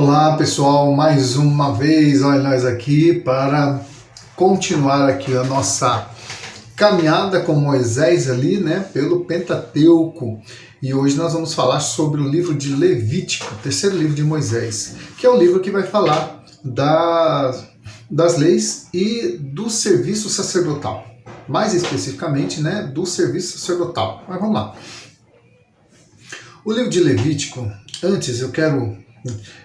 Olá pessoal, mais uma vez, olha nós aqui para continuar aqui a nossa caminhada com Moisés ali, né, pelo Pentateuco. E hoje nós vamos falar sobre o livro de Levítico, o terceiro livro de Moisés, que é o livro que vai falar das leis e do serviço sacerdotal. Mais especificamente, né, do serviço sacerdotal. Mas vamos lá. O livro de Levítico, antes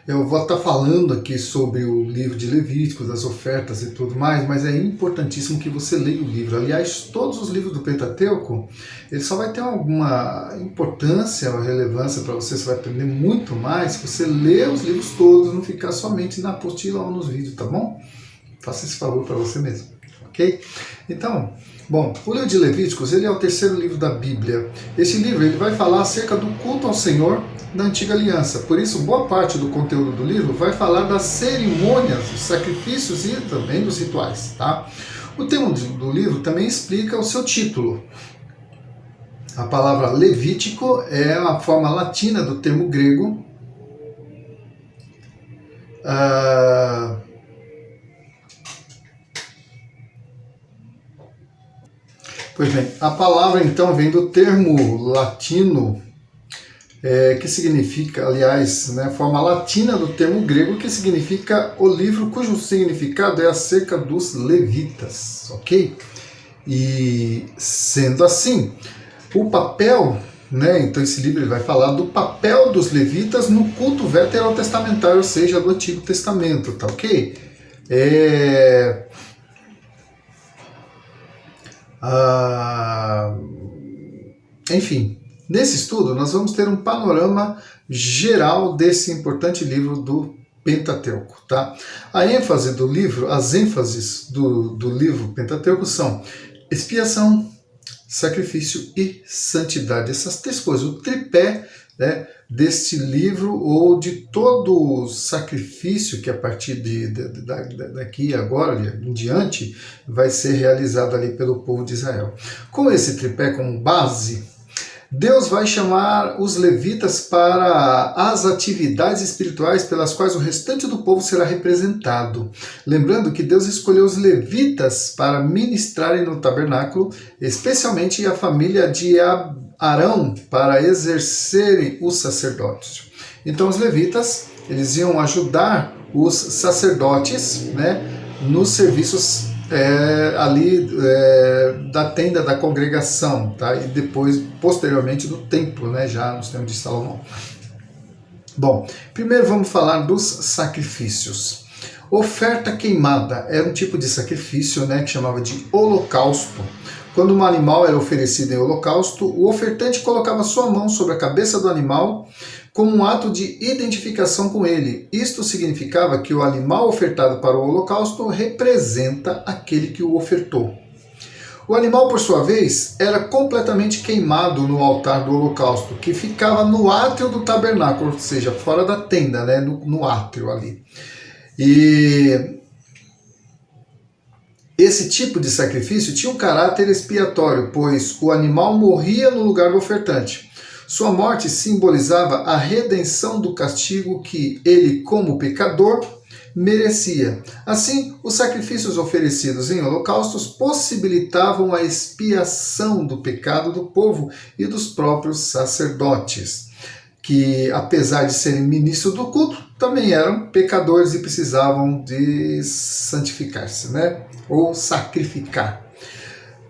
eu vou estar falando aqui sobre o livro de Levítico, das ofertas e tudo mais, mas é importantíssimo que você leia o livro. Aliás, todos os livros do Pentateuco, ele só vai ter alguma importância ou relevância para você vai aprender muito mais se você ler os livros todos, não ficar somente na apostila ou nos vídeos, tá bom? Faça esse favor para você mesmo, ok? Então, bom, o livro de Levíticos, ele é o terceiro livro da Bíblia. Esse livro ele vai falar acerca do culto ao Senhor da Antiga Aliança. Por isso, boa parte do conteúdo do livro vai falar das cerimônias, dos sacrifícios e também dos rituais, tá? O tema do livro também explica o seu título. A palavra Levítico é a forma latina do termo grego Pois bem, a palavra então vem do termo latino, que significa, aliás, né, forma latina do termo grego, que significa o livro cujo significado é acerca dos levitas, ok? E sendo assim, o papel, né, então esse livro ele vai falar do papel dos levitas no culto veterotestamentário, ou seja, do Antigo Testamento, tá ok? Enfim, nesse estudo nós vamos ter um panorama geral desse importante livro do Pentateuco, tá? A ênfase do livro, as ênfases do livro Pentateuco são expiação, sacrifício e santidade. Essas três coisas, o tripé, né, deste livro ou de todo o sacrifício que a partir daqui agora em diante vai ser realizado ali pelo povo de Israel. Com esse tripé como base, Deus vai chamar os levitas para as atividades espirituais pelas quais o restante do povo será representado. Lembrando que Deus escolheu os levitas para ministrarem no tabernáculo, especialmente a família de Arão para exercerem o sacerdócio. Então os levitas, eles iam ajudar os sacerdotes, né, nos serviços da tenda da congregação, tá? E depois, posteriormente, do templo, né? Já nos tempos de Salomão. Bom, primeiro vamos falar dos sacrifícios. Oferta queimada era um tipo de sacrifício, né, que chamava de holocausto. Quando um animal era oferecido em holocausto, o ofertante colocava sua mão sobre a cabeça do animal como um ato de identificação com ele. Isto significava que o animal ofertado para o holocausto representa aquele que o ofertou. O animal, por sua vez, era completamente queimado no altar do holocausto, que ficava no átrio do tabernáculo, ou seja, fora da tenda, né, no átrio ali. E esse tipo de sacrifício tinha um caráter expiatório, pois o animal morria no lugar do ofertante. Sua morte simbolizava a redenção do castigo que ele, como pecador, merecia. Assim, os sacrifícios oferecidos em holocaustos possibilitavam a expiação do pecado do povo e dos próprios sacerdotes, que, apesar de serem ministros do culto, também eram pecadores e precisavam de santificar-se, né? Ou sacrificar.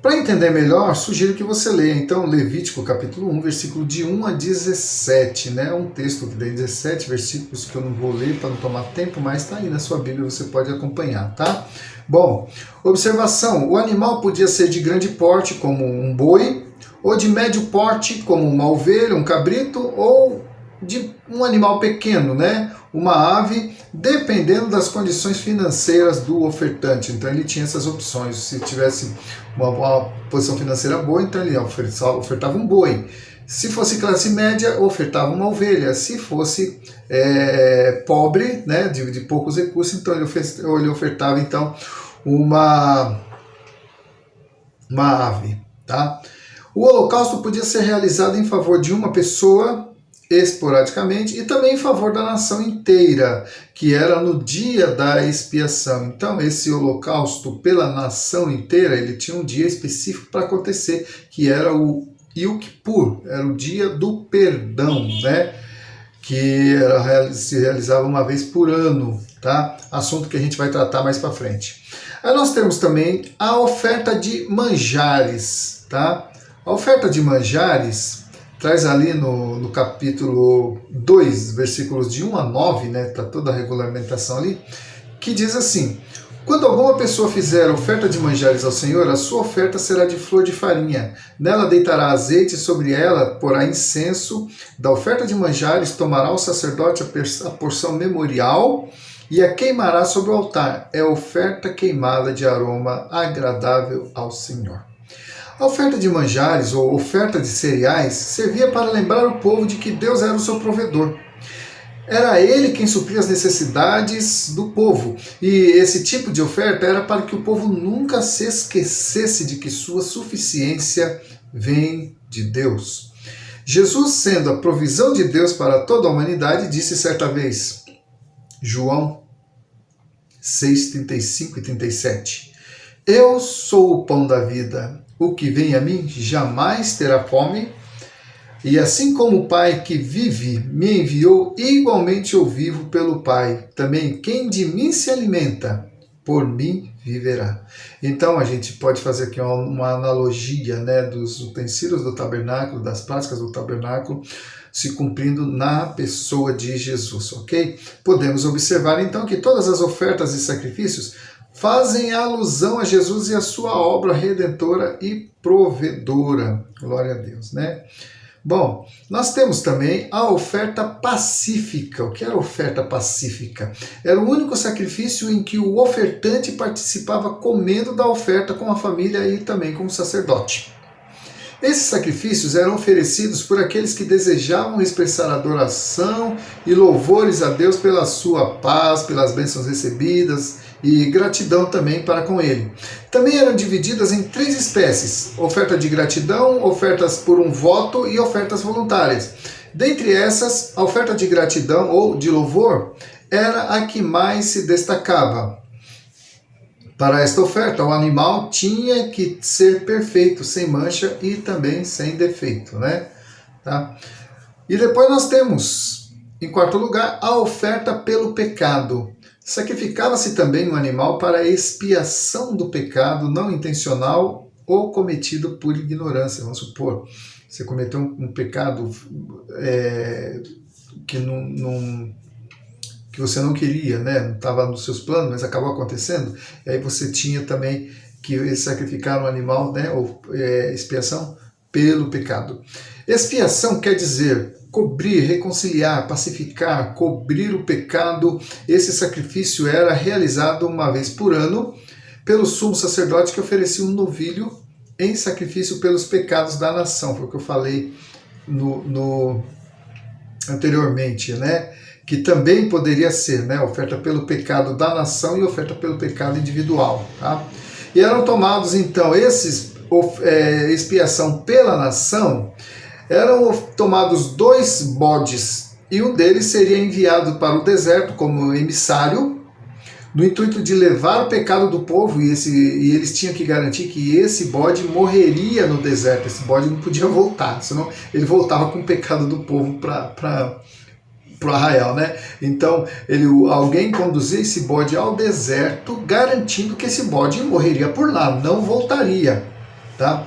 Para entender melhor, sugiro que você leia, então, Levítico capítulo 1, versículo de 1 a 17, né? Um texto que tem 17 versículos que eu não vou ler para não tomar tempo, mas está aí na sua Bíblia, você pode acompanhar, tá? Bom, observação, o animal podia ser de grande porte, como um boi, ou de médio porte, como uma ovelha, um cabrito, ou de um animal pequeno, né? Uma ave, dependendo das condições financeiras do ofertante. Então ele tinha essas opções. Se tivesse uma posição financeira boa, então ele ofertava um boi. Se fosse classe média, ofertava uma ovelha. Se fosse pobre, né, de poucos recursos, então ele ofertava então uma ave, tá? O holocausto podia ser realizado em favor de uma pessoa esporadicamente, e também em favor da nação inteira, que era no dia da expiação. Então, esse holocausto pela nação inteira, ele tinha um dia específico para acontecer, que era o Yom Kippur, era o dia do perdão, né? Que se realizava uma vez por ano, tá? Assunto que a gente vai tratar mais para frente. Aí nós temos também a oferta de manjares, tá? A oferta de manjares traz ali no capítulo 2, versículos de 1 a 9, né? Tá toda a regulamentação ali, que diz assim: quando alguma pessoa fizer oferta de manjares ao Senhor, a sua oferta será de flor de farinha. Nela deitará azeite, sobre ela porá incenso. Da oferta de manjares tomará o sacerdote a porção memorial e a queimará sobre o altar. É oferta queimada de aroma agradável ao Senhor. A oferta de manjares, ou oferta de cereais, servia para lembrar o povo de que Deus era o seu provedor. Era ele quem supria as necessidades do povo. E esse tipo de oferta era para que o povo nunca se esquecesse de que sua suficiência vem de Deus. Jesus, sendo a provisão de Deus para toda a humanidade, disse certa vez, João 6, 35 e 37, eu sou o pão da vida. O que vem a mim jamais terá fome. E assim como o Pai que vive me enviou, igualmente eu vivo pelo Pai. Também quem de mim se alimenta, por mim viverá. Então a gente pode fazer aqui uma analogia, né, dos utensílios do tabernáculo, das práticas do tabernáculo, se cumprindo na pessoa de Jesus, ok? Podemos observar então que todas as ofertas e sacrifícios fazem alusão a Jesus e a sua obra redentora e provedora. Glória a Deus, né? Bom, nós temos também a oferta pacífica. O que era a oferta pacífica? Era o único sacrifício em que o ofertante participava comendo da oferta com a família e também com o sacerdote. Esses sacrifícios eram oferecidos por aqueles que desejavam expressar adoração e louvores a Deus pela sua paz, pelas bênçãos recebidas e gratidão também para com ele. Também eram divididas em 3 espécies: oferta de gratidão, ofertas por um voto e ofertas voluntárias. Dentre essas, a oferta de gratidão ou de louvor era a que mais se destacava. Para esta oferta, o animal tinha que ser perfeito, sem mancha e também sem defeito, né? Tá? E depois nós temos, em quarto lugar, a oferta pelo pecado. Sacrificava-se também um animal para a expiação do pecado não intencional ou cometido por ignorância. Vamos supor, você cometeu um pecado que você não queria, né? Não estava nos seus planos, mas acabou acontecendo. E aí você tinha também que sacrificar um animal, né? Ou expiação pelo pecado. Expiação quer dizer cobrir, reconciliar, pacificar, cobrir o pecado. Esse sacrifício era realizado uma vez por ano pelo sumo sacerdote, que oferecia um novilho em sacrifício pelos pecados da nação. Foi o que eu falei anteriormente, né? Que também poderia ser, né, oferta pelo pecado da nação e oferta pelo pecado individual. Tá? E eram tomados, então, expiação pela nação, eram tomados 2 bodes, e um deles seria enviado para o deserto como emissário, no intuito de levar o pecado do povo, e eles tinham que garantir que esse bode morreria no deserto. Esse bode não podia voltar, senão ele voltava com o pecado do povo para o arraial, né? Então, alguém conduzia esse bode ao deserto, garantindo que esse bode morreria por lá, não voltaria, tá?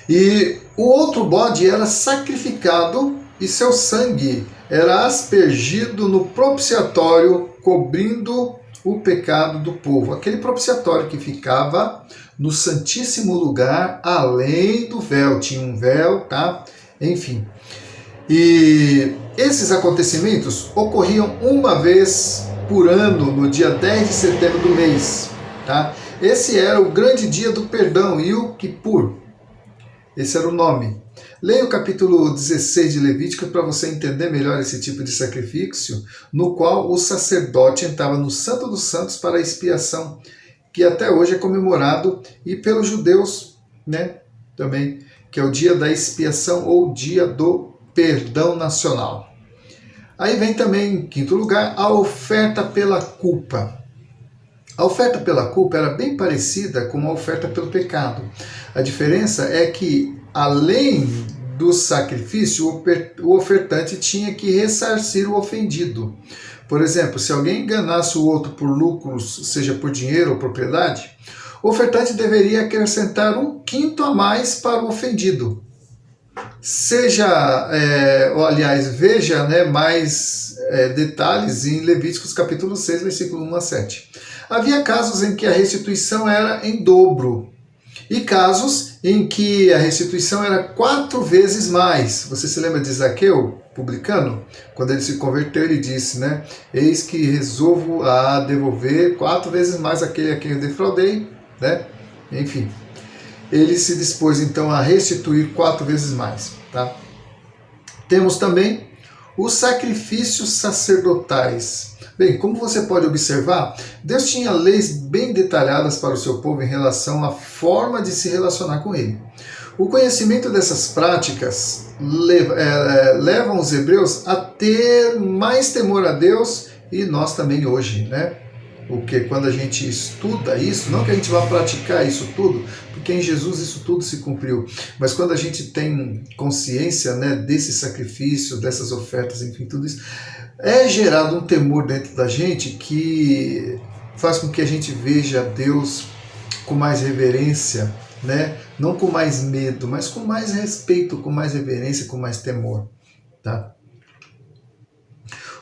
E o outro bode era sacrificado e seu sangue era aspergido no propiciatório, cobrindo o pecado do povo. Aquele propiciatório que ficava no Santíssimo Lugar, além do véu. Tinha um véu, tá? Enfim. E esses acontecimentos ocorriam uma vez por ano, no dia 10 de setembro do mês. Tá? Esse era o grande dia do perdão, Yom Kippur. Esse era o nome. Leia o capítulo 16 de Levítico para você entender melhor esse tipo de sacrifício, no qual o sacerdote entrava no Santo dos Santos para a expiação, que até hoje é comemorado, e pelos judeus, né, também, que é o dia da expiação ou dia do perdão nacional. Aí vem também, em quinto lugar, a oferta pela culpa. A oferta pela culpa era bem parecida com a oferta pelo pecado. A diferença é que, além do sacrifício, o ofertante tinha que ressarcir o ofendido. Por exemplo, se alguém enganasse o outro por lucros, seja por dinheiro ou propriedade, o ofertante deveria acrescentar 1/5 a mais para o ofendido. Veja mais detalhes em Levíticos capítulo 6, versículo 1 a 7. Havia casos em que a restituição era em dobro e casos em que a restituição era 4 vezes mais. Você se lembra de Zaqueu, publicano? Quando ele se converteu, ele disse, né? Eis que resolvo a devolver 4 vezes mais aquele a quem eu defraudei, né? Enfim, ele se dispôs então a restituir 4 vezes mais, tá? Temos também os sacrifícios sacerdotais. Bem, como você pode observar, Deus tinha leis bem detalhadas para o seu povo em relação à forma de se relacionar com ele. O conhecimento dessas práticas levam os hebreus a ter mais temor a Deus e nós também hoje, né? Porque quando a gente estuda isso, não que a gente vá praticar isso tudo, porque em Jesus isso tudo se cumpriu, mas quando a gente tem consciência, né, desse sacrifício, dessas ofertas, enfim, tudo isso, é gerado um temor dentro da gente que faz com que a gente veja Deus com mais reverência, né? Não com mais medo, mas com mais respeito, com mais reverência, com mais temor, tá?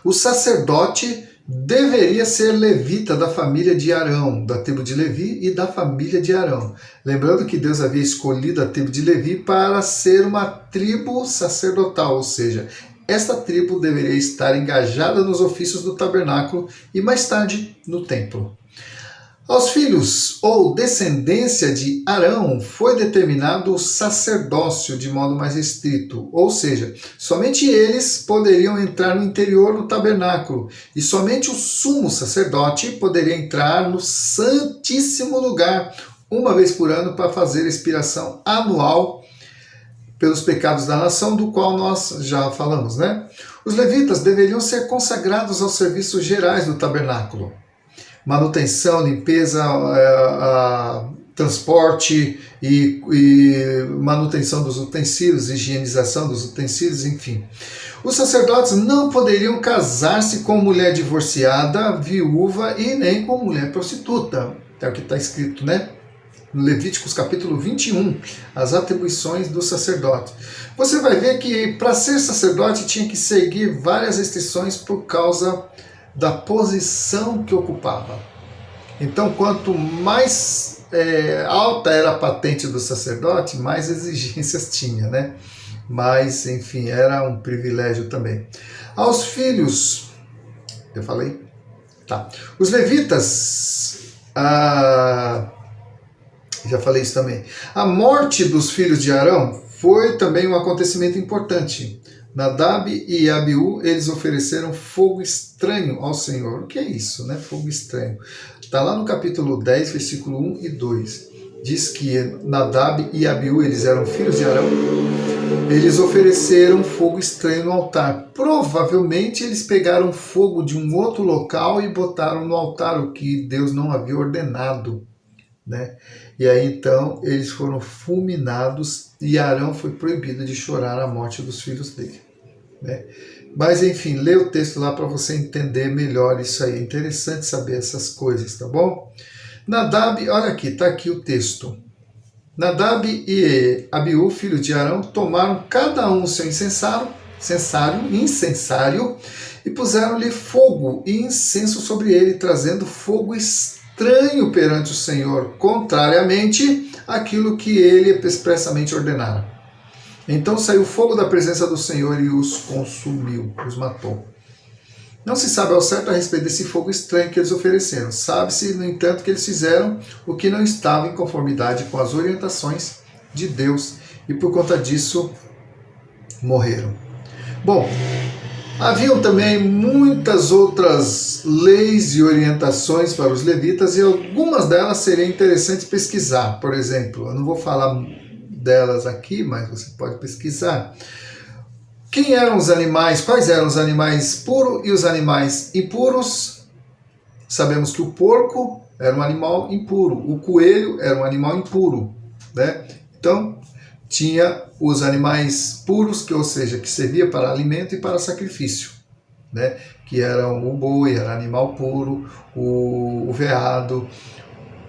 O sacerdote deveria ser levita da família de Arão, da tribo de Levi e da família de Arão. Lembrando que Deus havia escolhido a tribo de Levi para ser uma tribo sacerdotal, ou seja, esta tribo deveria estar engajada nos ofícios do tabernáculo e mais tarde no templo. Aos filhos ou descendência de Arão foi determinado o sacerdócio de modo mais estrito, ou seja, somente eles poderiam entrar no interior do tabernáculo e somente o sumo sacerdote poderia entrar no Santíssimo Lugar uma vez por ano para fazer a expiação anual pelos pecados da nação, do qual nós já falamos, né? Os levitas deveriam ser consagrados aos serviços gerais do tabernáculo. Manutenção, limpeza, transporte e manutenção dos utensílios, higienização dos utensílios, enfim. Os sacerdotes não poderiam casar-se com mulher divorciada, viúva e nem com mulher prostituta. É o que está escrito, né? No Levíticos capítulo 21, as atribuições do sacerdote. Você vai ver que para ser sacerdote tinha que seguir várias restrições por causa da posição que ocupava. Então, quanto mais alta era a patente do sacerdote, mais exigências tinha, né? Mas, enfim, era um privilégio também. Aos filhos, eu falei? Tá. Os levitas, já falei isso também. A morte dos filhos de Arão foi também um acontecimento importante. Nadab e Abiú, eles ofereceram fogo estranho ao Senhor. O que é isso, né? Fogo estranho. Está lá no capítulo 10, versículo 1 e 2. Diz que Nadab e Abiú, eles eram filhos de Arão. Eles ofereceram fogo estranho no altar. Provavelmente eles pegaram fogo de um outro local e botaram no altar, o que Deus não havia ordenado, né? E aí então eles foram fulminados e Arão foi proibido de chorar a morte dos filhos dele, né? Mas enfim, lê o texto lá para você entender melhor isso aí. É interessante saber essas coisas, tá bom? Nadab, olha aqui, tá aqui o texto. Nadab e Abiú, filho de Arão, tomaram cada um o seu incensário, e puseram-lhe fogo e incenso sobre ele, trazendo fogo estranho perante o Senhor, contrariamente àquilo que ele expressamente ordenara. Então saiu fogo da presença do Senhor e os consumiu, os matou. Não se sabe ao certo a respeito desse fogo estranho que eles ofereceram. Sabe-se, no entanto, que eles fizeram o que não estava em conformidade com as orientações de Deus e por conta disso morreram. Bom, haviam também muitas outras leis e orientações para os levitas e algumas delas seria interessante pesquisar. Por exemplo, eu não vou falar delas aqui, mas você pode pesquisar. Quem eram os animais? Quais eram os animais puros e os animais impuros? Sabemos que o porco era um animal impuro, o coelho era um animal impuro, né? Então, tinha os animais puros, que, ou seja, que servia para alimento e para sacrifício, né? Que eram o boi, era animal puro, o veado,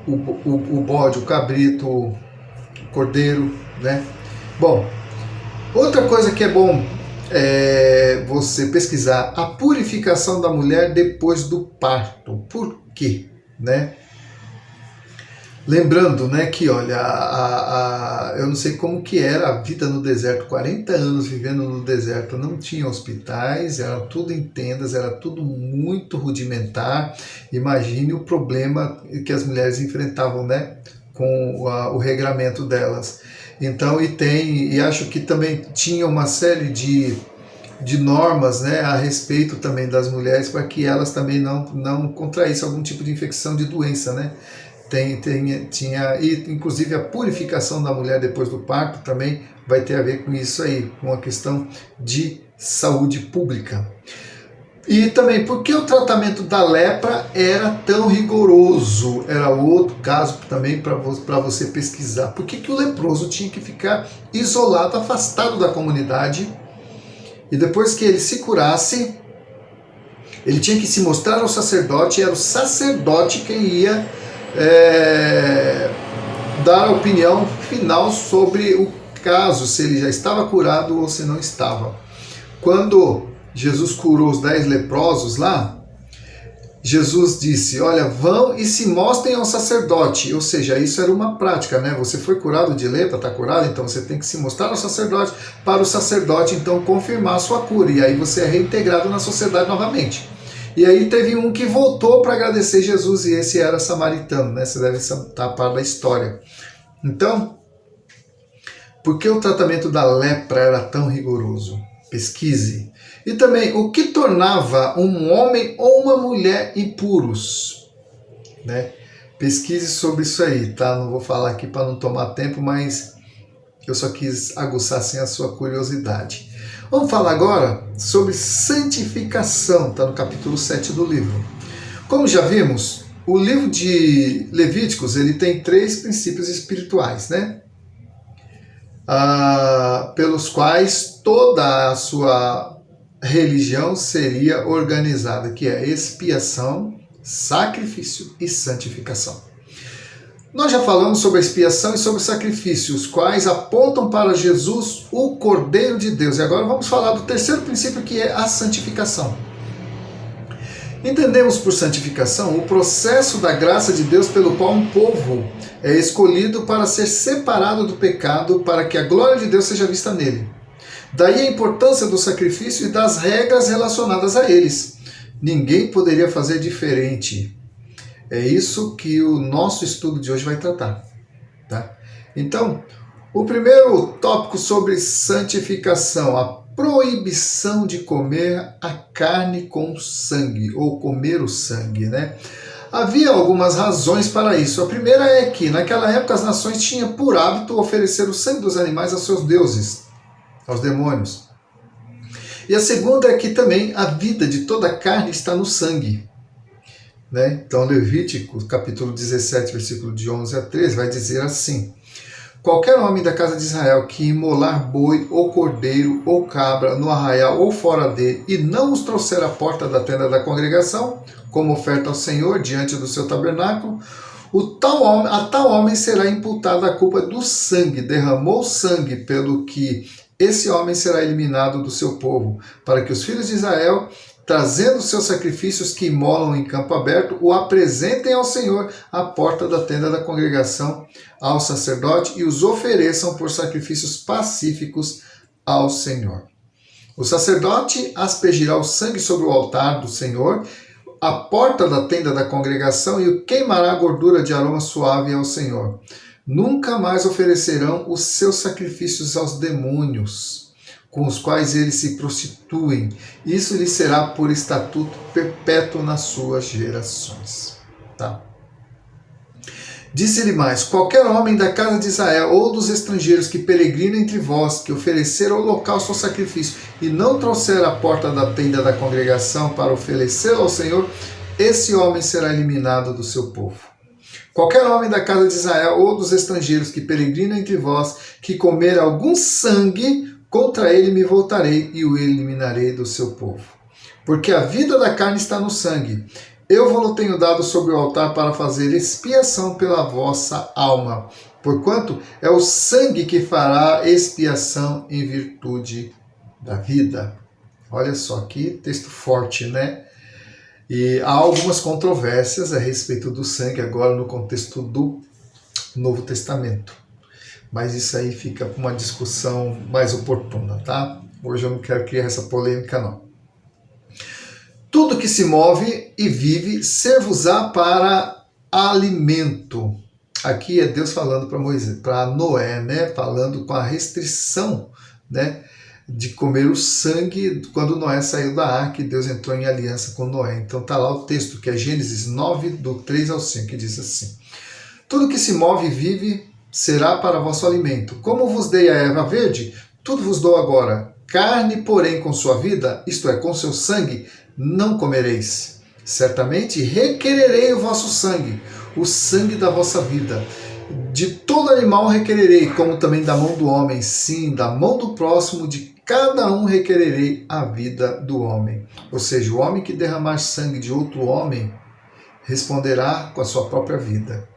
o bode, o cabrito, o cordeiro, né? Bom, outra coisa que é bom você pesquisar, a purificação da mulher depois do parto. Por quê? Né? Lembrando, né, que olha, eu não sei como que era a vida no deserto, 40 anos vivendo no deserto, não tinha hospitais, era tudo em tendas, era tudo muito rudimentar. Imagine o problema que as mulheres enfrentavam, né, com o regramento delas. Então, e acho que também tinha uma série de normas, né, a respeito também das mulheres, para que elas também não contraíssem algum tipo de infecção de doença, né? Tinha, e inclusive a purificação da mulher depois do parto também vai ter a ver com isso aí, com a questão de saúde pública. E também, por que o tratamento da lepra era tão rigoroso? Era outro caso também para você pesquisar. Por que o leproso tinha que ficar isolado, afastado da comunidade? E depois que ele se curasse, ele tinha que se mostrar ao sacerdote, e era o sacerdote quem ia dar a opinião final sobre o caso, se ele já estava curado ou se não estava. Quando Jesus curou os 10 leprosos lá, Jesus disse, olha, vão e se mostrem ao sacerdote, ou seja, isso era uma prática, né? Você foi curado de lepra, está curado, então você tem que se mostrar ao sacerdote, para o sacerdote então confirmar a sua cura, e aí você é reintegrado na sociedade novamente. E aí teve um que voltou para agradecer Jesus, e esse era samaritano, né? Você deve estar a par da história. Então, por que o tratamento da lepra era tão rigoroso? Pesquise. E também, o que tornava um homem ou uma mulher impuros? Né? Pesquise sobre isso aí, tá? Não vou falar aqui para não tomar tempo, mas eu só quis aguçar assim a sua curiosidade. Vamos falar agora sobre santificação, está no capítulo 7 do livro. Como já vimos, o livro de Levíticos ele tem 3 princípios espirituais, né? Pelos quais toda a sua religião seria organizada, que é expiação, sacrifício e santificação. Nós já falamos sobre a expiação e sobre o sacrifício, os quais apontam para Jesus, o Cordeiro de Deus. E agora vamos falar do terceiro princípio, que é a santificação. Entendemos por santificação o processo da graça de Deus pelo qual um povo é escolhido para ser separado do pecado, para que a glória de Deus seja vista nele. Daí a importância do sacrifício e das regras relacionadas a eles. Ninguém poderia fazer diferente. É isso que o nosso estudo de hoje vai tratar. Tá? Então, o primeiro tópico sobre santificação, a proibição de comer a carne com sangue, ou comer o sangue, né? Havia algumas razões para isso. A primeira é que, naquela época, as nações tinham por hábito oferecer o sangue dos animais aos seus deuses, aos demônios. E a segunda é que também a vida de toda a carne está no sangue. Né? Então, Levítico, capítulo 17, versículo de 11 a 13, vai dizer assim: qualquer homem da casa de Israel que imolar boi, ou cordeiro, ou cabra, no arraial ou fora dele, e não os trouxer à porta da tenda da congregação, como oferta ao Senhor, diante do seu tabernáculo, a tal homem será imputada a culpa do sangue, derramou sangue, pelo que esse homem será eliminado do seu povo, para que os filhos de Israel, trazendo seus sacrifícios que imolam em campo aberto, o apresentem ao Senhor à porta da tenda da congregação, ao sacerdote, e os ofereçam por sacrifícios pacíficos ao Senhor. O sacerdote aspergirá o sangue sobre o altar do Senhor, à porta da tenda da congregação, e o queimará a gordura de aroma suave ao Senhor. Nunca mais oferecerão os seus sacrifícios aos demônios, com os quais eles se prostituem. Isso lhes será por estatuto perpétuo nas suas gerações. Tá? Disse-lhe mais: qualquer homem da casa de Israel ou dos estrangeiros que peregrinam entre vós, que oferecer holocausto ou sacrifício e não trouxer à porta da tenda da congregação para oferecê-lo ao Senhor, esse homem será eliminado do seu povo. Qualquer homem da casa de Israel ou dos estrangeiros que peregrinam entre vós, que comer algum sangue, contra ele me voltarei e o eliminarei do seu povo. Porque a vida da carne está no sangue. Eu vou-lo tenho dado sobre o altar para fazer expiação pela vossa alma. Porquanto é o sangue que fará expiação em virtude da vida. Olha só que texto forte, né? E há algumas controvérsias a respeito do sangue agora no contexto do Novo Testamento. Mas isso aí fica para uma discussão mais oportuna, tá? Hoje eu não quero criar essa polêmica, não. Tudo que se move e vive ser-vos-á para alimento. Aqui é Deus falando para Moisés, para Noé, né? Falando com a restrição, né? De comer o sangue quando Noé saiu da arca e Deus entrou em aliança com Noé. Então tá lá o texto que é Gênesis 9, do 3 ao 5, que diz assim: tudo que se move e vive será para vosso alimento. Como vos dei a erva verde, tudo vos dou agora. Carne, porém, com sua vida, isto é, com seu sangue, não comereis. Certamente requererei o vosso sangue, o sangue da vossa vida. De todo animal requererei, como também da mão do homem, sim, da mão do próximo, de cada um requererei a vida do homem. Ou seja, o homem que derramar sangue de outro homem responderá com a sua própria vida.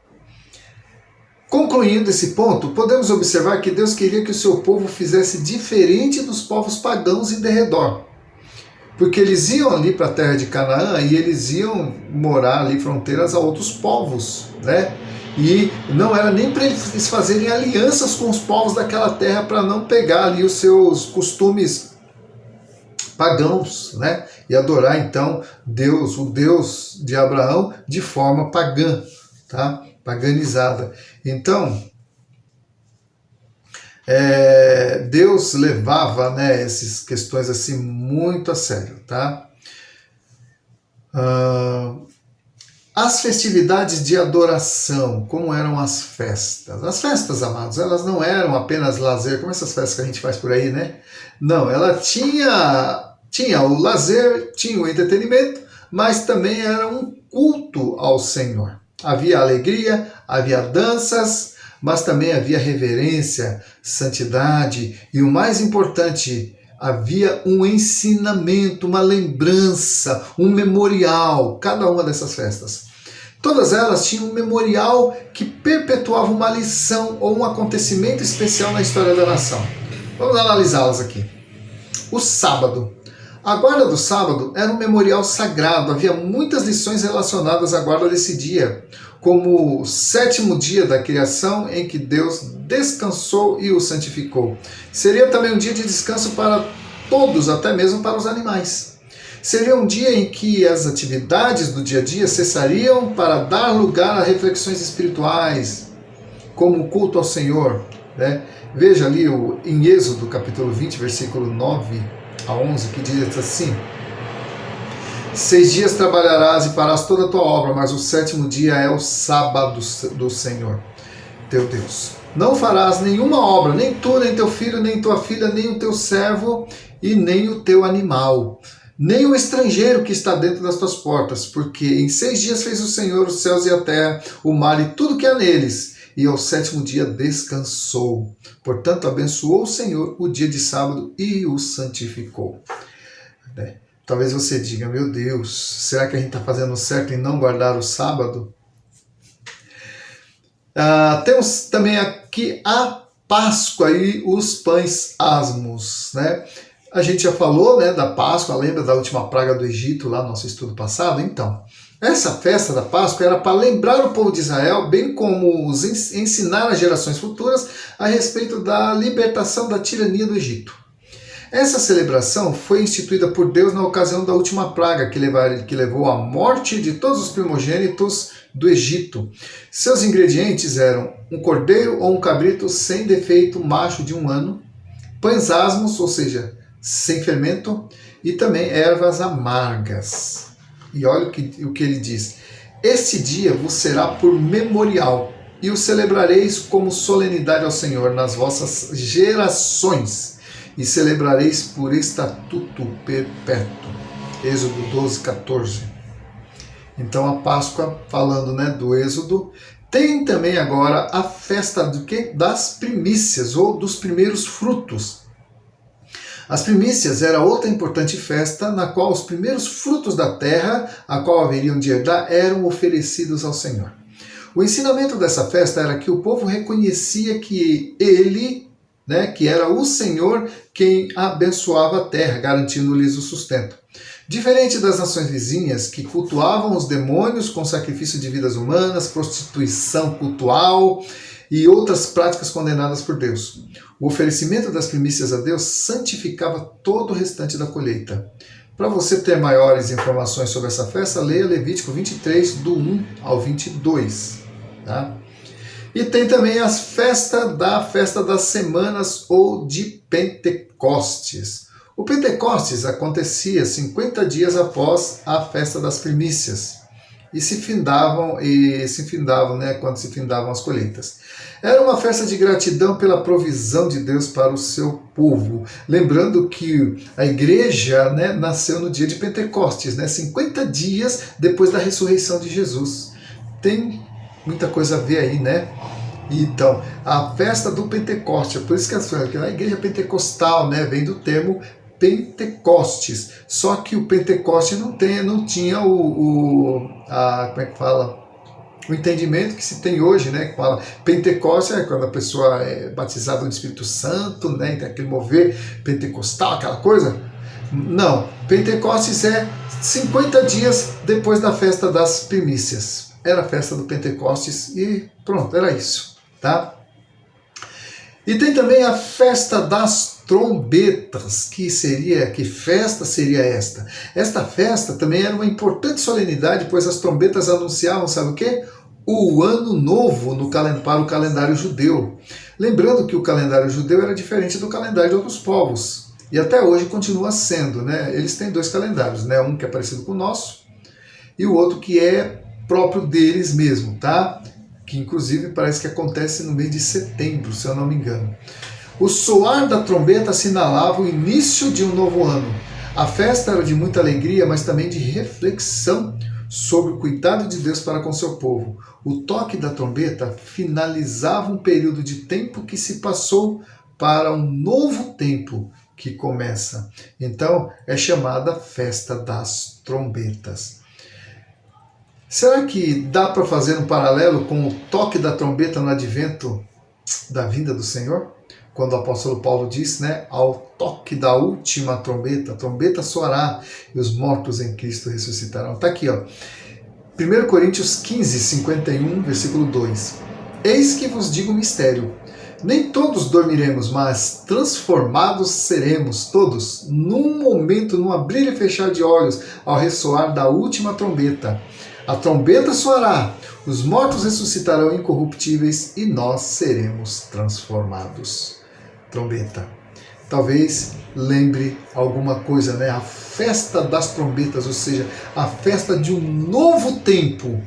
Concluindo esse ponto, podemos observar que Deus queria que o seu povo fizesse diferente dos povos pagãos em derredor. Porque eles iam ali para a terra de Canaã e eles iam morar ali fronteiras a outros povos, né? E não era nem para eles fazerem alianças com os povos daquela terra para não pegar ali os seus costumes pagãos, né? E adorar então Deus, o Deus de Abraão, de forma pagã, tá? Paganizada. Então, Deus levava, né, essas questões assim muito a sério, tá? As festividades de adoração, como eram as festas? As festas, amados, elas não eram apenas lazer, como essas festas que a gente faz por aí, né? Não, ela tinha o lazer, tinha o entretenimento, mas também era um culto ao Senhor. Havia alegria, havia danças, mas também havia reverência, santidade e o mais importante, havia um ensinamento, uma lembrança, um memorial, cada uma dessas festas. Todas elas tinham um memorial que perpetuava uma lição ou um acontecimento especial na história da nação. Vamos analisá-las aqui. O sábado. A guarda do sábado era um memorial sagrado, havia muitas lições relacionadas à guarda desse dia, como o 7º dia da criação em que Deus descansou e o santificou. Seria também um dia de descanso para todos, até mesmo para os animais. Seria um dia em que as atividades do dia a dia cessariam para dar lugar a reflexões espirituais, como o culto ao Senhor, né? Veja ali em Êxodo capítulo 20, versículo 9 a 11, que diz assim: 6 dias trabalharás e farás toda a tua obra, mas o 7º dia é o sábado do Senhor, teu Deus. Não farás nenhuma obra, nem tu, nem teu filho, nem tua filha, nem o teu servo e nem o teu animal, nem o estrangeiro que está dentro das tuas portas, porque em 6 dias fez o Senhor os céus e a terra, o mar e tudo que há neles, e ao 7º dia descansou. Portanto, abençoou o Senhor o dia de sábado e o santificou. Talvez você diga: meu Deus, será que a gente está fazendo certo em não guardar o sábado? Temos também aqui a Páscoa e os pães asmos, né? A gente já falou, né, da Páscoa, lembra da última praga do Egito lá no nosso estudo passado? Então, essa festa da Páscoa era para lembrar o povo de Israel, bem como ensinar as gerações futuras a respeito da libertação da tirania do Egito. Essa celebração foi instituída por Deus na ocasião da última praga que levou à morte de todos os primogênitos do Egito. Seus ingredientes eram um cordeiro ou um cabrito sem defeito, macho de 1 ano, pães asmos, ou seja, sem fermento, e também ervas amargas. E olha o que ele diz: este dia vos será por memorial. e o celebrareis como solenidade ao Senhor nas vossas gerações, e celebrareis por estatuto perpétuo. Êxodo 12, 14. Então a Páscoa, falando, né, do Êxodo, tem também agora a festa do quê? Das primícias, ou dos primeiros frutos. As primícias era outra importante festa na qual os primeiros frutos da terra, a qual haveriam de herdar, eram oferecidos ao Senhor. O ensinamento dessa festa era que o povo reconhecia que ele, né, que era o Senhor quem abençoava a terra, garantindo-lhes o sustento. Diferente das nações vizinhas, que cultuavam os demônios com sacrifício de vidas humanas, prostituição cultual e outras práticas condenadas por Deus. O oferecimento das primícias a Deus santificava todo o restante da colheita. Para você ter maiores informações sobre essa festa, leia Levítico 23, do 1 ao 22. Tá? E tem também a festa das semanas ou de Pentecostes. O Pentecostes acontecia 50 dias após a festa das primícias e se findavam, né, quando se findavam as colheitas. Era uma festa de gratidão pela provisão de Deus para o seu povo. Lembrando que a igreja, né, nasceu no dia de Pentecostes, né, 50 dias depois da ressurreição de Jesus. Tem muita coisa a ver aí, né? Então, a festa do Pentecoste, por isso que a igreja pentecostal, né, vem do termo Pentecostes. Só que o Pentecoste não tinha como é que fala? O entendimento que se tem hoje, né? Que fala Pentecoste é quando a pessoa é batizada no Espírito Santo, né? Tem aquele mover pentecostal, aquela coisa. Não, Pentecostes é 50 dias depois da festa das primícias. Era a festa do Pentecostes e pronto, era isso, tá? E tem também a festa das trombetas, que festa seria esta? Esta festa também era uma importante solenidade, pois as trombetas anunciavam, sabe o quê? O ano novo para o calendário judeu. Lembrando que o calendário judeu era diferente do calendário de outros povos. E até hoje continua sendo, né? Eles têm dois calendários, né? Um que é parecido com o nosso e o outro que é próprio deles mesmo, tá? Que inclusive parece que acontece no mês de setembro, se eu não me engano. O soar da trombeta assinalava o início de um novo ano. A festa era de muita alegria, mas também de reflexão sobre o cuidado de Deus para com seu povo. O toque da trombeta finalizava um período de tempo que se passou para um novo tempo que começa. Então, é chamada Festa das Trombetas. Será que dá para fazer um paralelo com o toque da trombeta no advento da vinda do Senhor? Quando o apóstolo Paulo diz, né, ao toque da última trombeta, a trombeta soará e os mortos em Cristo ressuscitarão. Está aqui, ó. 1 Coríntios 15, 51, versículo 2. Eis que vos digo um mistério. Nem todos dormiremos, mas transformados seremos todos, num momento, num abrir e fechar de olhos, ao ressoar da última trombeta. A trombeta soará, os mortos ressuscitarão incorruptíveis e nós seremos transformados. Trombeta. Talvez lembre alguma coisa, né? A festa das trombetas, ou seja, a festa de um novo tempo.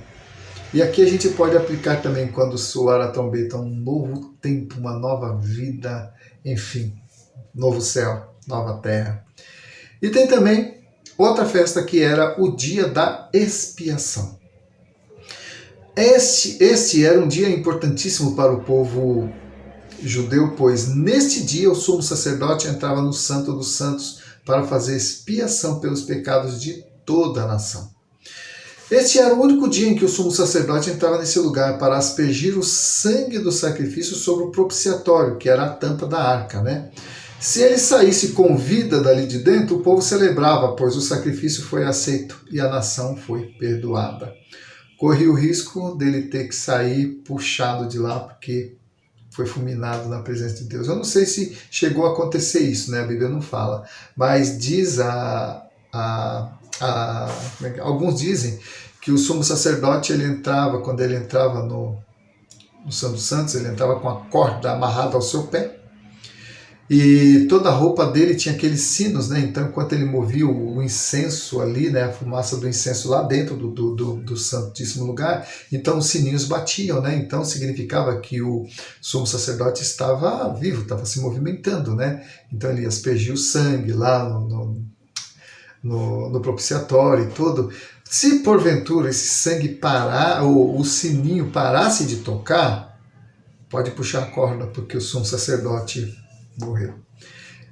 E aqui a gente pode aplicar também quando soar a trombeta, um novo tempo, uma nova vida, enfim, novo céu, nova terra. E tem também outra festa que era o dia da expiação. Este era um dia importantíssimo para o povo judeu, pois neste dia o sumo sacerdote entrava no Santo dos Santos para fazer expiação pelos pecados de toda a nação. Este era o único dia em que o sumo sacerdote entrava nesse lugar para aspergir o sangue do sacrifício sobre o propiciatório, que era a tampa da arca, né? Se ele saísse com vida dali de dentro, o povo celebrava, pois o sacrifício foi aceito e a nação foi perdoada. Corria o risco dele ter que sair puxado de lá, porque foi fulminado na presença de Deus. Eu não sei se chegou a acontecer isso, né? A Bíblia não fala. Mas diz alguns dizem que o sumo sacerdote, quando ele entrava no Santo dos Santos, ele entrava com a corda amarrada ao seu pé. E toda a roupa dele tinha aqueles sinos, né? Então, enquanto ele movia o incenso ali, né? A fumaça do incenso lá dentro do Santíssimo Lugar, então os sininhos batiam, né? Então significava que o sumo sacerdote estava vivo, estava se movimentando, né? Então ele aspergia o sangue lá no propiciatório e tudo. Se porventura esse sangue parar, ou o sininho parasse de tocar, pode puxar a corda, porque o sumo sacerdote morreu.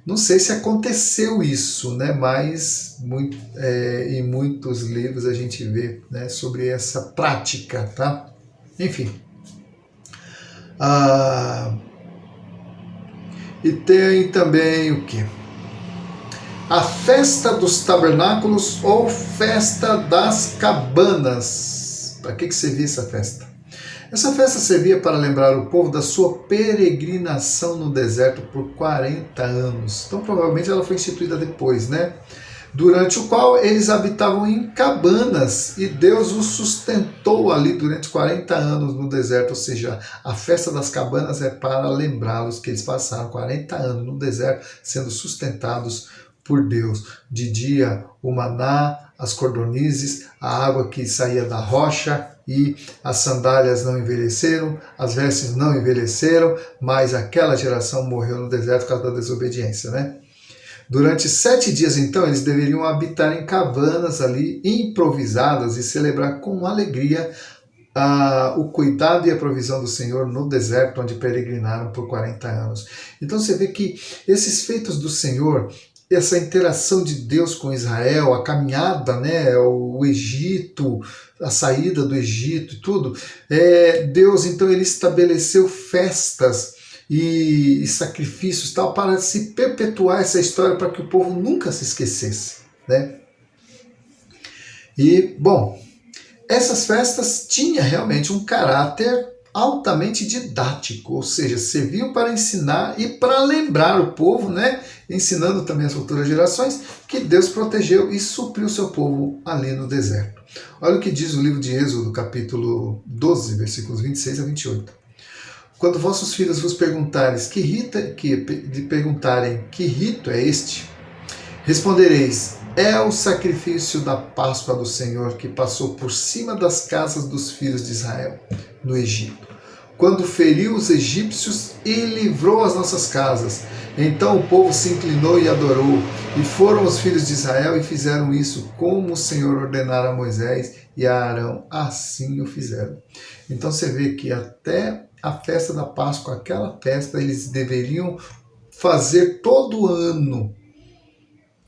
Não sei se aconteceu isso, né? Mas em muitos livros a gente vê, né, sobre essa prática, tá? Enfim. E tem também o quê? A festa dos tabernáculos ou festa das cabanas. Para que servia essa festa? Essa festa servia para lembrar o povo da sua peregrinação no deserto por 40 anos. Então, provavelmente ela foi instituída depois, né? Durante o qual eles habitavam em cabanas e Deus os sustentou ali durante 40 anos no deserto. Ou seja, a festa das cabanas é para lembrá-los que eles passaram 40 anos no deserto sendo sustentados por Deus. De dia, o maná, as cordonizes, a água que saía da rocha, e as sandálias não envelheceram, as vestes não envelheceram, mas aquela geração morreu no deserto por causa da desobediência, né? Durante 7 dias, então, eles deveriam habitar em cabanas ali, improvisadas, e celebrar com alegria o cuidado e a provisão do Senhor no deserto, onde peregrinaram por 40 anos. Então você vê que esses feitos do Senhor, essa interação de Deus com Israel, a caminhada, né, o Egito, a saída do Egito e tudo, Deus, então, ele estabeleceu festas e sacrifícios tal para se perpetuar essa história, para que o povo nunca se esquecesse, né? E, bom, essas festas tinham realmente um caráter altamente didático, ou seja, serviam para ensinar e para lembrar o povo, né, ensinando também as futuras gerações, que Deus protegeu e supriu o seu povo ali no deserto. Olha o que diz o livro de Êxodo, capítulo 12, versículos 26 a 28. Quando vossos filhos vos perguntarem que rito é este, respondereis: é o sacrifício da Páscoa do Senhor, que passou por cima das casas dos filhos de Israel no Egito, quando feriu os egípcios e livrou as nossas casas. Então o povo se inclinou e adorou, e foram os filhos de Israel e fizeram isso como o Senhor ordenara a Moisés e a Arão, assim o fizeram. Então você vê que até a festa da Páscoa, aquela festa, eles deveriam fazer todo ano.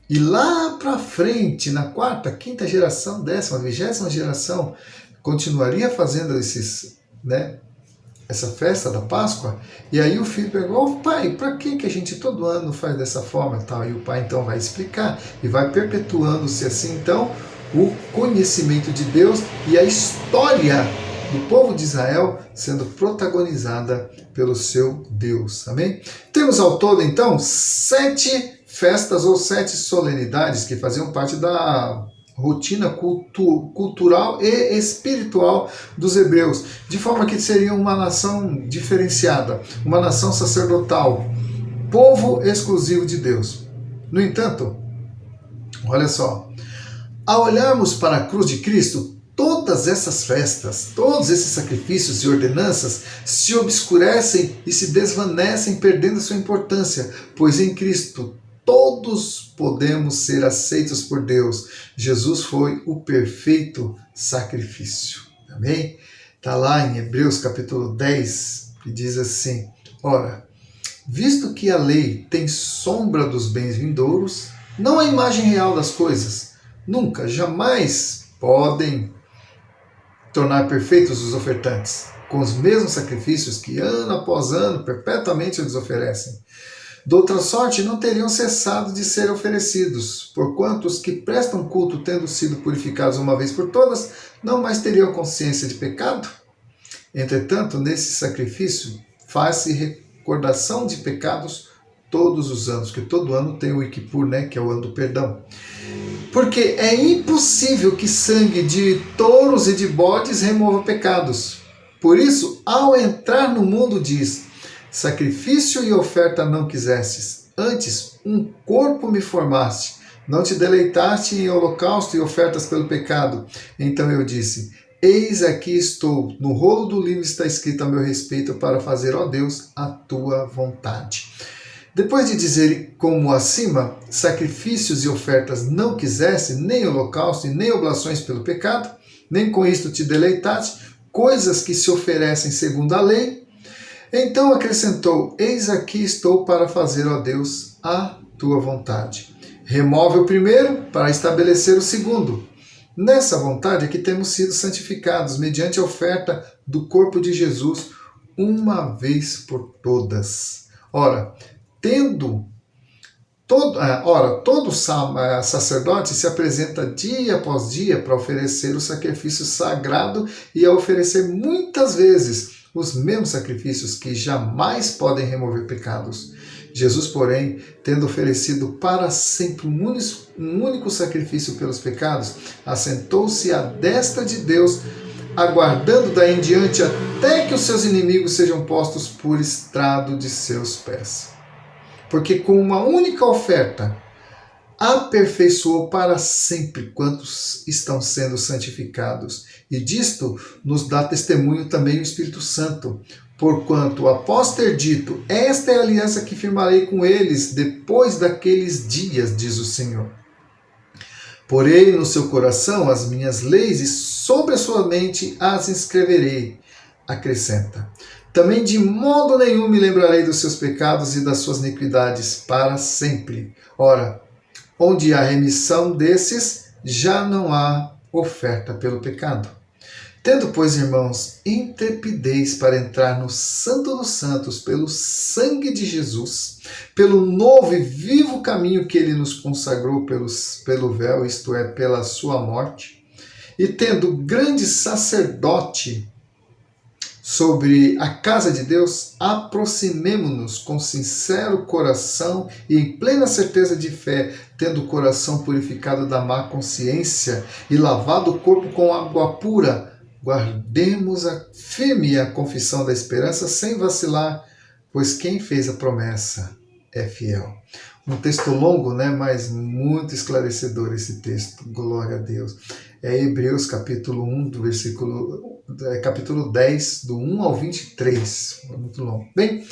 E lá para frente, na 4ª, 5ª geração, 10ª, 20ª geração, continuaria fazendo essa festa da Páscoa. E aí o filho perguntou: pai, para que a gente todo ano faz dessa forma? Tal? E o pai então vai explicar e vai perpetuando-se assim, então, o conhecimento de Deus e a história do povo de Israel sendo protagonizada pelo seu Deus. Amém? Temos ao todo, então, 7 festas ou 7 solenidades que faziam parte da rotina cultural e espiritual dos hebreus, de forma que seriam uma nação diferenciada, uma nação sacerdotal, povo exclusivo de Deus. No entanto, olha só, ao olharmos para a cruz de Cristo, todas essas festas, todos esses sacrifícios e ordenanças se obscurecem e se desvanecem, perdendo sua importância, pois em Cristo todos podemos ser aceitos por Deus. Jesus foi o perfeito sacrifício. Amém? Está lá em Hebreus capítulo 10, que diz assim: ora, visto que a lei tem sombra dos bens vindouros, não a imagem real das coisas, nunca, jamais podem tornar perfeitos os ofertantes, com os mesmos sacrifícios que ano após ano perpetuamente eles oferecem. De outra sorte, não teriam cessado de ser oferecidos, porquanto os que prestam culto, tendo sido purificados uma vez por todas, não mais teriam consciência de pecado. Entretanto, nesse sacrifício faz-se recordação de pecados todos os anos, que todo ano tem o Yom-Kippur, né, que é o ano do perdão. Porque é impossível que sangue de touros e de bodes remova pecados. Por isso, ao entrar no mundo diz: sacrifício e oferta não quisestes, Antes, um corpo me formaste. Não te deleitaste em holocausto e ofertas pelo pecado. Então eu disse: eis aqui estou. No rolo do livro está escrito a meu respeito para fazer, ó Deus, a tua vontade. Depois de dizer como acima, sacrifícios e ofertas não quisesse, nem holocausto e nem oblações pelo pecado, nem com isto te deleitaste, coisas que se oferecem segundo a lei, então acrescentou: eis aqui estou para fazer, ó Deus, a tua vontade. Remove o primeiro para estabelecer o segundo. Nessa vontade é que temos sido santificados mediante a oferta do corpo de Jesus uma vez por todas. Ora, todo sacerdote se apresenta dia após dia para oferecer o sacrifício sagrado e a oferecer muitas vezes os mesmos sacrifícios que jamais podem remover pecados. Jesus, porém, tendo oferecido para sempre um único sacrifício pelos pecados, assentou-se à destra de Deus, aguardando daí em diante até que os seus inimigos sejam postos por estrado de seus pés. Porque com uma única oferta aperfeiçoou para sempre quantos estão sendo santificados. E disto nos dá testemunho também o Espírito Santo. Porquanto, após ter dito: esta é a aliança que firmarei com eles depois daqueles dias, diz o Senhor. Porei no seu coração as minhas leis e sobre a sua mente as inscreverei. Acrescenta: também de modo nenhum me lembrarei dos seus pecados e das suas iniquidades para sempre. Ora, onde há remissão desses, já não há oferta pelo pecado. Tendo, pois, irmãos, intrepidez para entrar no Santo dos Santos pelo sangue de Jesus, pelo novo e vivo caminho que ele nos consagrou pelo véu, isto é, pela sua morte, e tendo grande sacerdote sobre a casa de Deus, aproximemo-nos com sincero coração e em plena certeza de fé, tendo o coração purificado da má consciência e lavado o corpo com água pura, guardemos firme a confissão da esperança sem vacilar, pois quem fez a promessa é fiel. Um texto longo, né, mas muito esclarecedor esse texto, glória a Deus. É Hebreus capítulo 1, capítulo 10, do 1 ao 23, é muito longo. Bem,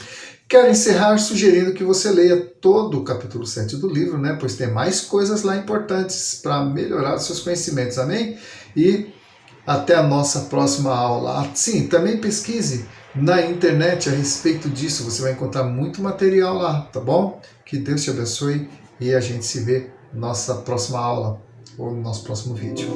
quero encerrar sugerindo que você leia todo o capítulo 7 do livro, né, pois tem mais coisas lá importantes para melhorar os seus conhecimentos, amém? E até a nossa próxima aula. Sim, também pesquise na internet a respeito disso, você vai encontrar muito material lá, tá bom? Que Deus te abençoe e a gente se vê na nossa próxima aula ou no nosso próximo vídeo.